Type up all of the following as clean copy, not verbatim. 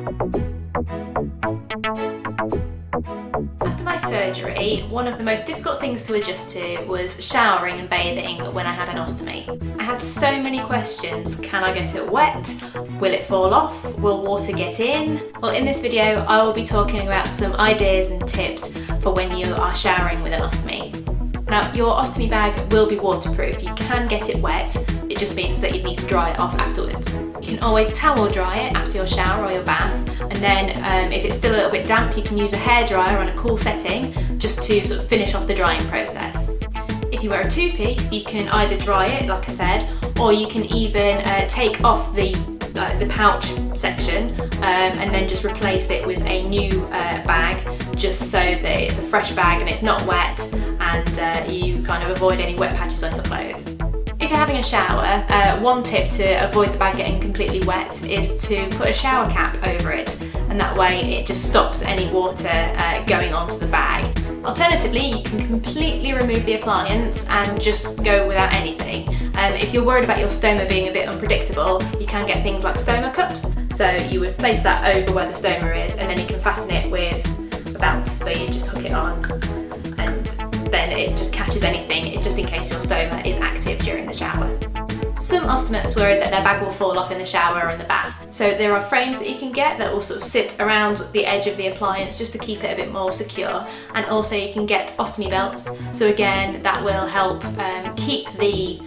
After my surgery, one of the most difficult things to adjust to was showering and bathing when I had an ostomy. I had so many questions. Can I get it wet? Will it fall off? Will water get in? Well, in this video, I will be talking about some ideas and tips for when you are showering with an ostomy. Now, your ostomy bag will be waterproof. You can get it wet. It just means that you need to dry it off afterwards. You can always towel dry it after your shower or your bath, and then if it's still a little bit damp, you can use a hairdryer on a cool setting just to sort of finish off the drying process. If you wear a two-piece, you can either dry it, like I said, or you can even take off the pouch section and then just replace it with a new bag, just so that it's a fresh bag and it's not wet, and you kind of avoid any wet patches on your clothes. If you're having a shower, one tip to avoid the bag getting completely wet is to put a shower cap over it, and that way it just stops any water going onto the bag. Alternatively, you can completely remove the appliance and just go without anything. If you're worried about your stoma being a bit unpredictable, you can get things like stoma cups. So you would place that over where the stoma is, and then you can fasten it with a belt. So you just hook it on, and then it just catches anything, just in case your stoma is active during the shower. Some ostomates worry that their bag will fall off in the shower or in the bath. So there are frames that you can get that will sort of sit around the edge of the appliance just to keep it a bit more secure. And also you can get ostomy belts. So again, that will help keep the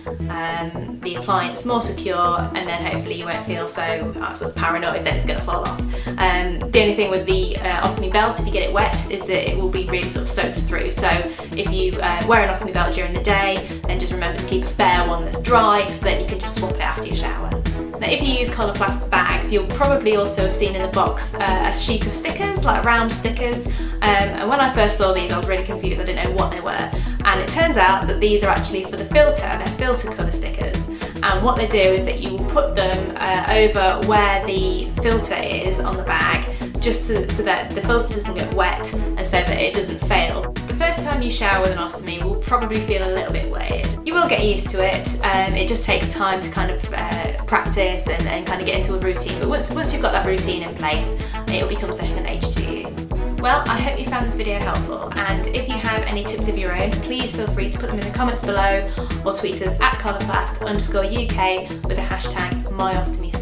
appliance more secure, and then hopefully you won't feel so sort of paranoid that it's going to fall off. The only thing with the ostomy belt, if you get it wet, is that it will be really sort of soaked through. So if you wear an ostomy belt during the day, then just remember to keep a spare one that's dry, so that you can just swap it after your shower. Now, if you use Coloplast bags, you'll probably also have seen in the box a sheet of stickers, like round stickers. And when I first saw these, I was really confused. I didn't know what they were. And it turns out that these are actually for the filter. They're filter colour stickers. And what they do is that you will put them over where the filter is on the bag, just so that the filter doesn't get wet and so that it doesn't fail. The first time you shower with an ostomy will probably feel a little bit weird. You will get used to it. It just takes time to kind of practice and kind of get into a routine. But once you've got that routine in place, it will become second nature to you. Well, I hope you found this video helpful, and if you have any tips of your own, please feel free to put them in the comments below or tweet us at Coloplast_UK with the hashtag #MyOstomyStory.